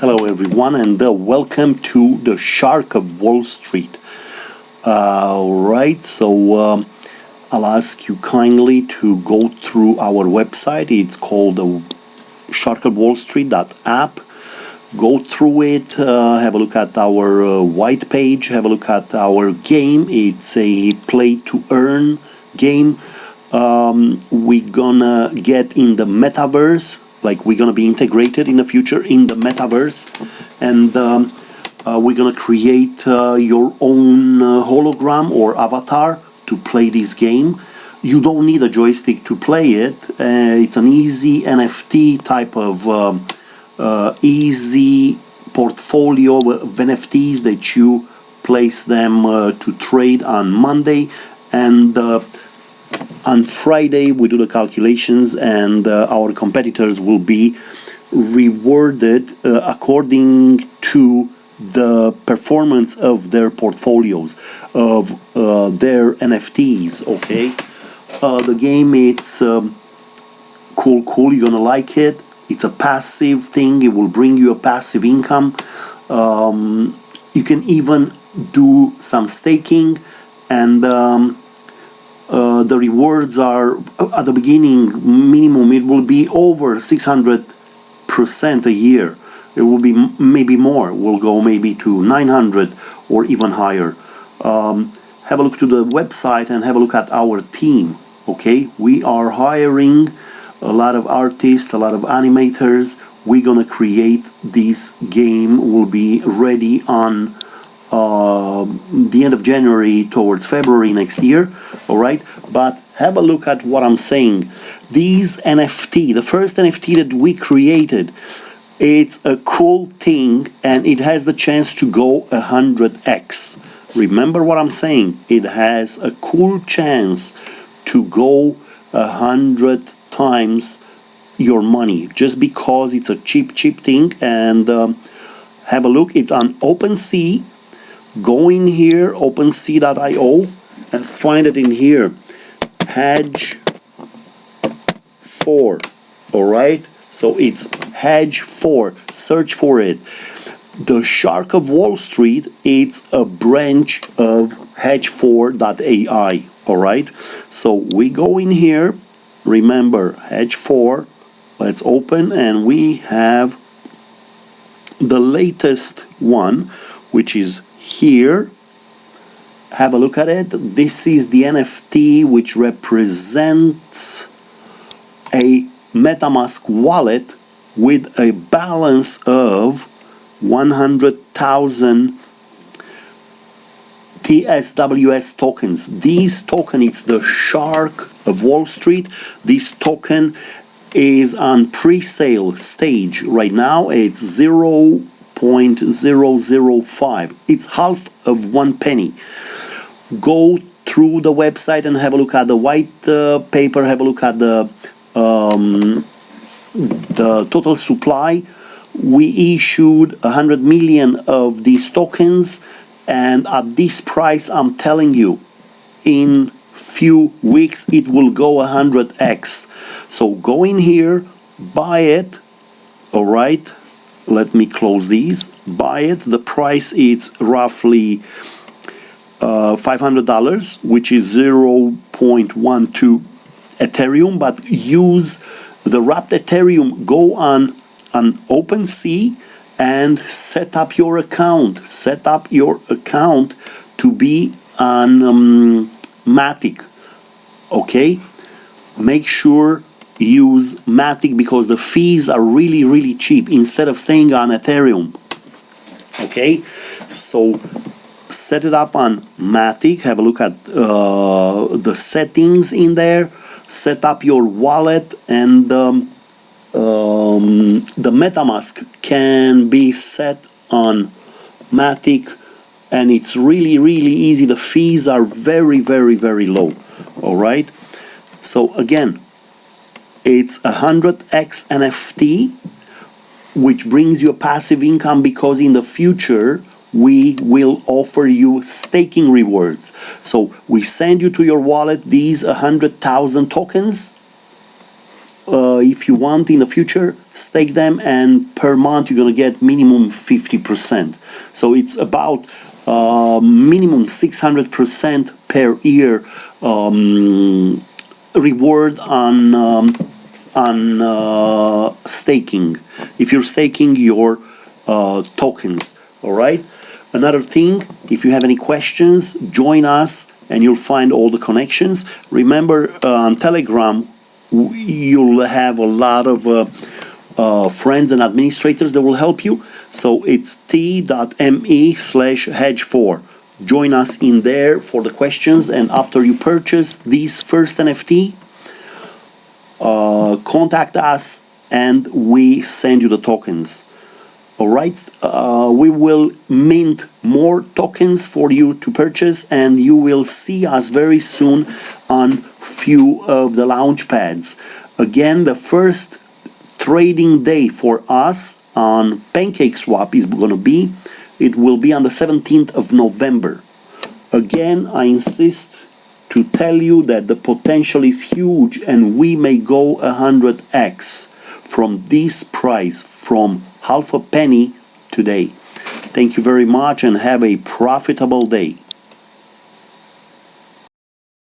Hello everyone, and welcome to the Shark of Wall Street. Alright, so I'll ask you kindly to go through our website. It's called sharkofwallstreet.app. Go through it, have a look at our white page, have a look at our game. It's a play-to-earn game. We're gonna get in the metaverse. Like, we're gonna be integrated in the future in the metaverse, and we're gonna create your own hologram or avatar to play this game. You don't need a joystick to play it. It's an easy NFT type of easy portfolio of NFTs that you place them to trade on Monday, and on Friday we do the calculations, and our competitors will be rewarded according to the performance of their portfolios of their NFTs. Okay, the game, it's cool. You're gonna like it. It's a passive thing. It will bring you a passive income. You can even do some staking, and the rewards are, at the beginning, minimum, it will be over 600% a year. It will be maybe more. We'll go maybe to 900 or even higher. Have a look to the website and have a look at our team. Okay, we are hiring a lot of artists, a lot of animators. We're gonna create this game. Will be ready on the end of January towards February next year. All right, but have a look at what I'm saying. These NFT, the first NFT that we created, it's a cool thing, and it has the chance to go 100x. Remember what I'm saying? It has a cool chance to go 100 times your money, just because it's a cheap thing. And have a look. It's on OpenSea. Go in here, OpenSea.io, and find it in here, Hedge 4. All right, so it's Hedge 4. Search for it. The Shark of Wall Street, it's a branch of Hedge4.ai. All right, so we go in here. Remember, Hedge 4. Let's open, and we have the latest one, which is here. Have a look at it. This is the NFT which represents a MetaMask wallet with a balance of 100,000 TSWS tokens. This token, it's the Shark of Wall Street. This token is on pre-sale stage right now. It's 0.005. It's half of 1 penny. Go through the website and have a look at the white paper. Have a look at the total supply. We issued 100 million of these tokens, and at this price, I'm telling you, in few weeks it will go 100x. So go in here, buy it. All right, let me close these. Buy it. The price is roughly $500, which is 0.12 Ethereum, but use the wrapped Ethereum. Go on OpenSea and set up your account. Set up your account to be on Matic. Okay, make sure use Matic, because the fees are really cheap instead of staying on Ethereum. Okay, so set it up on Matic. Have a look at the settings in there. Set up your wallet, and the MetaMask can be set on Matic, and it's really easy. The fees are very low. All right, so again, it's 100x NFT, which brings you a passive income, because in the future we will offer you staking rewards. So we send you to your wallet these 100,000 tokens, if you want in the future, stake them, and per month you're gonna get minimum 50%. So it's about minimum 600% per year reward on staking. If you're staking your tokens, all right. Another thing, if you have any questions, join us and you'll find all the connections. Remember, on Telegram, you'll have a lot of friends and administrators that will help you. So it's t.me/hedge4. Join us in there for the questions, and after you purchase this first NFT, contact us and we send you the tokens. All right, we will mint more tokens for you to purchase, and you will see us very soon on few of the launch pads. Again, the first trading day for us on PancakeSwap is going to be, it will be on the 17th of November. Again, I insist to tell you that the potential is huge, and we may go 100x from this price, from half a penny today. Thank you very much and have a profitable day.